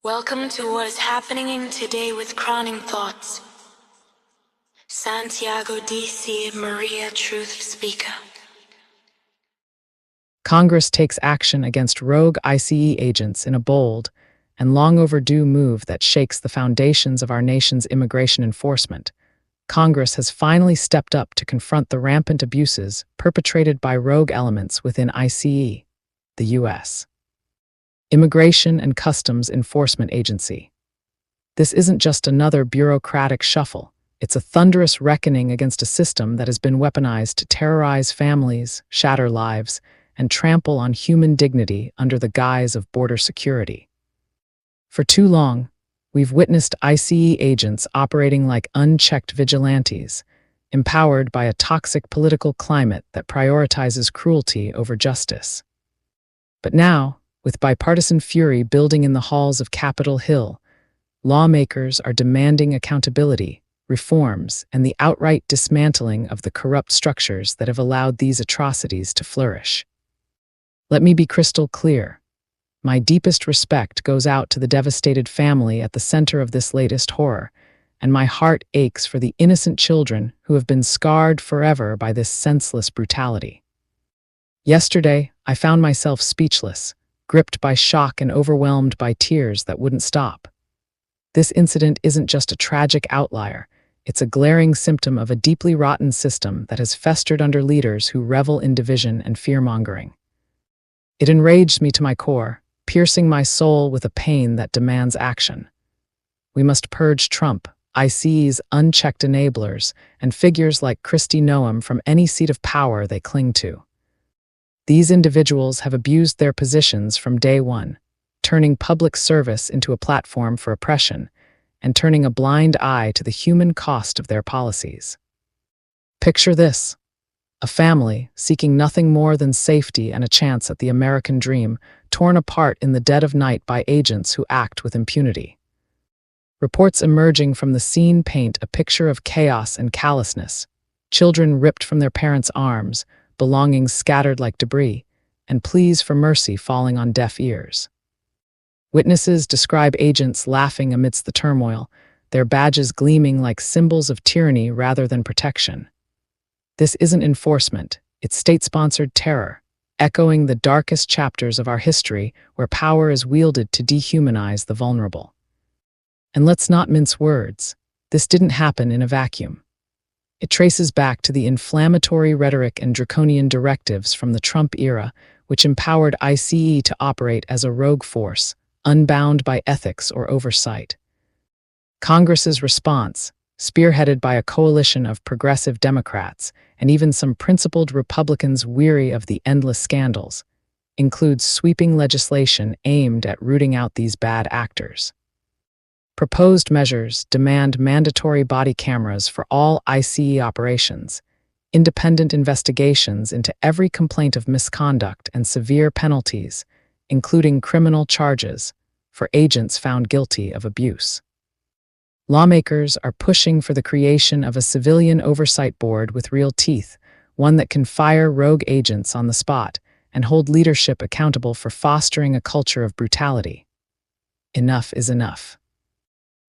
Welcome to what is happening in today with crowning thoughts. Santiago D.C. Maria Truth Speaker. Congress takes action against rogue ICE agents in a bold and long overdue move that shakes the foundations of our nation's immigration enforcement. Congress has finally stepped up to confront the rampant abuses perpetrated by rogue elements within ICE, the U.S. Immigration and Customs Enforcement Agency. This isn't just another bureaucratic shuffle. It's a thunderous reckoning against a system that has been weaponized to terrorize families, shatter lives, and trample on human dignity under the guise of border security. For too long, we've witnessed ICE agents operating like unchecked vigilantes, empowered by a toxic political climate that prioritizes cruelty over justice. But now, with bipartisan fury building in the halls of Capitol Hill, lawmakers are demanding accountability, reforms, and the outright dismantling of the corrupt structures that have allowed these atrocities to flourish. Let me be crystal clear. My deepest respect goes out to the devastated family at the center of this latest horror, and my heart aches for the innocent children who have been scarred forever by this senseless brutality. Yesterday, I found myself speechless, gripped by shock and overwhelmed by tears that wouldn't stop. This incident isn't just a tragic outlier, it's a glaring symptom of a deeply rotten system that has festered under leaders who revel in division and fear-mongering. It enraged me to my core, piercing my soul with a pain that demands action. We must purge Trump, ICE's unchecked enablers, and figures like Kristi Noem from any seat of power they cling to. These individuals have abused their positions from day one, turning public service into a platform for oppression and turning a blind eye to the human cost of their policies. Picture this: a family seeking nothing more than safety and a chance at the American dream, torn apart in the dead of night by agents who act with impunity. Reports emerging from the scene paint a picture of chaos and callousness: children ripped from their parents' arms, belongings scattered like debris, and pleas for mercy falling on deaf ears. Witnesses describe agents laughing amidst the turmoil, their badges gleaming like symbols of tyranny rather than protection. This isn't enforcement, it's state-sponsored terror, echoing the darkest chapters of our history where power is wielded to dehumanize the vulnerable. And let's not mince words. This didn't happen in a vacuum. It traces back to the inflammatory rhetoric and draconian directives from the Trump era, which empowered ICE to operate as a rogue force, unbound by ethics or oversight. Congress's response, spearheaded by a coalition of progressive Democrats and even some principled Republicans weary of the endless scandals, includes sweeping legislation aimed at rooting out these bad actors. Proposed measures demand mandatory body cameras for all ICE operations, independent investigations into every complaint of misconduct, and severe penalties, including criminal charges, for agents found guilty of abuse. Lawmakers are pushing for the creation of a civilian oversight board with real teeth, one that can fire rogue agents on the spot and hold leadership accountable for fostering a culture of brutality. Enough is enough,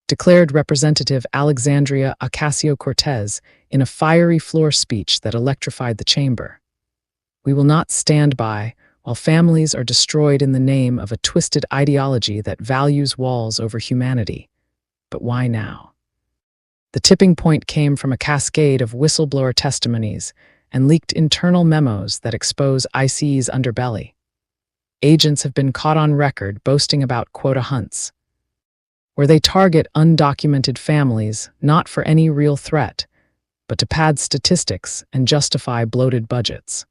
declared Representative Alexandria Ocasio-Cortez in a fiery floor speech that electrified the chamber. We will not stand by while families are destroyed in the name of a twisted ideology that values walls over humanity. But why now? The tipping point came from a cascade of whistleblower testimonies and leaked internal memos that expose ICE's underbelly. Agents have been caught on record boasting about quota hunts, where they target undocumented families not for any real threat, but to pad statistics and justify bloated budgets.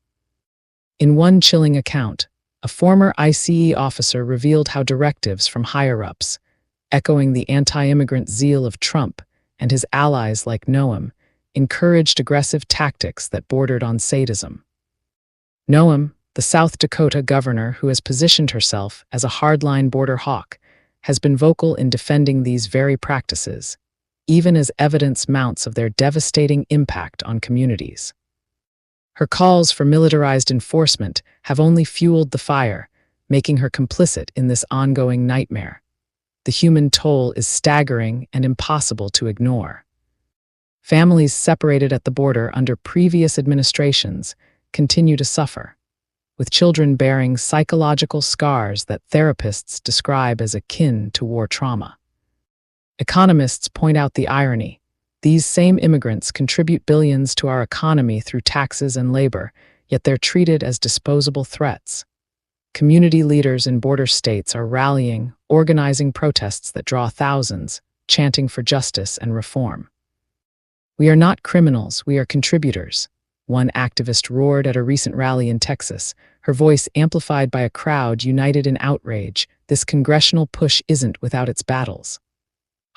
In one chilling account, a former ICE officer revealed how directives from higher-ups, echoing the anti-immigrant zeal of Trump and his allies like Noem, encouraged aggressive tactics that bordered on sadism. Noem, the South Dakota governor who has positioned herself as a hardline border hawk, has been vocal in defending these very practices, even as evidence mounts of their devastating impact on communities. Her calls for militarized enforcement have only fueled the fire, making her complicit in this ongoing nightmare. The human toll is staggering and impossible to ignore. Families separated at the border under previous administrations continue to suffer, with children bearing psychological scars that therapists describe as akin to war trauma. Economists point out the irony. These same immigrants contribute billions to our economy through taxes and labor, yet they're treated as disposable threats. Community leaders in border states are rallying, organizing protests that draw thousands, chanting for justice and reform. "We are not criminals, we are contributors," one activist roared at a recent rally in Texas, her voice amplified by a crowd united in outrage. This congressional push isn't without its battles.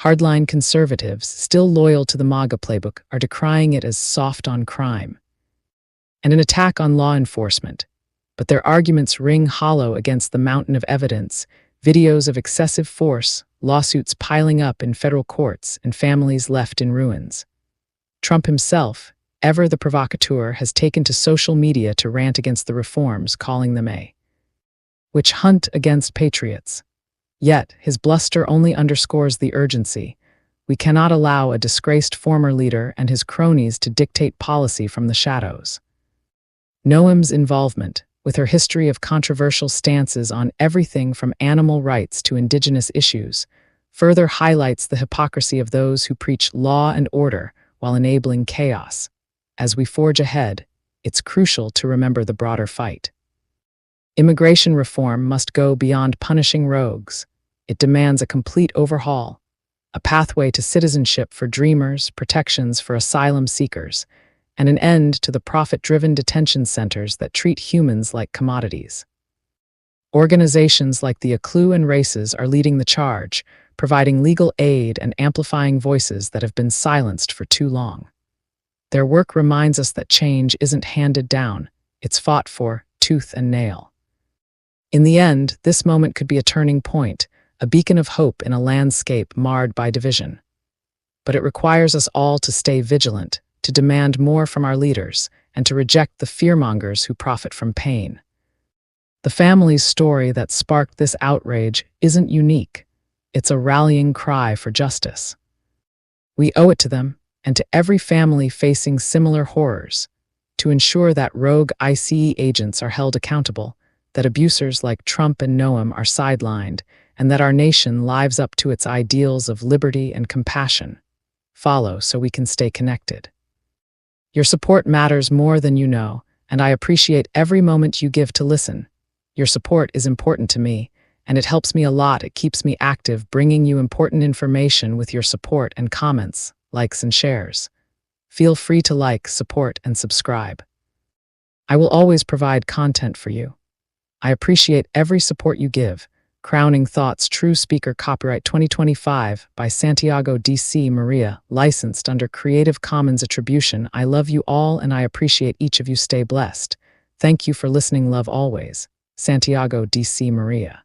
Hardline conservatives, still loyal to the MAGA playbook, are decrying it as soft on crime and an attack on law enforcement. But their arguments ring hollow against the mountain of evidence, videos of excessive force, lawsuits piling up in federal courts, and families left in ruins. Trump himself, ever the provocateur, has taken to social media to rant against the reforms, calling them a witch hunt against patriots. Yet, his bluster only underscores the urgency. We cannot allow a disgraced former leader and his cronies to dictate policy from the shadows. Noam's involvement, with her history of controversial stances on everything from animal rights to indigenous issues, further highlights the hypocrisy of those who preach law and order while enabling chaos. As we forge ahead, it's crucial to remember the broader fight. Immigration reform must go beyond punishing rogues. It demands a complete overhaul, a pathway to citizenship for dreamers, protections for asylum seekers, and an end to the profit-driven detention centers that treat humans like commodities. Organizations like the ACLU and Races are leading the charge, providing legal aid and amplifying voices that have been silenced for too long. Their work reminds us that change isn't handed down, it's fought for tooth and nail. In the end, this moment could be a turning point, a beacon of hope in a landscape marred by division. But it requires us all to stay vigilant, to demand more from our leaders, and to reject the fearmongers who profit from pain. The family's story that sparked this outrage isn't unique. It's a rallying cry for justice. We owe it to them, and to every family facing similar horrors, to ensure that rogue ICE agents are held accountable, that abusers like Trump and Noam are sidelined, and that our nation lives up to its ideals of liberty and compassion. Follow so we can stay connected. Your support matters more than you know, and I appreciate every moment you give to listen. Your support is important to me, and it helps me a lot. It keeps me active, bringing you important information with your support and comments, likes and shares. Feel free to like, support, and subscribe. I will always provide content for you. I appreciate every support you give. Crowning Thoughts, True Speaker, copyright 2025 by Santiago D.C. Maria, licensed under Creative Commons Attribution. I love you all and I appreciate each of you. Stay blessed. Thank you for listening. Love always. Santiago D.C. Maria.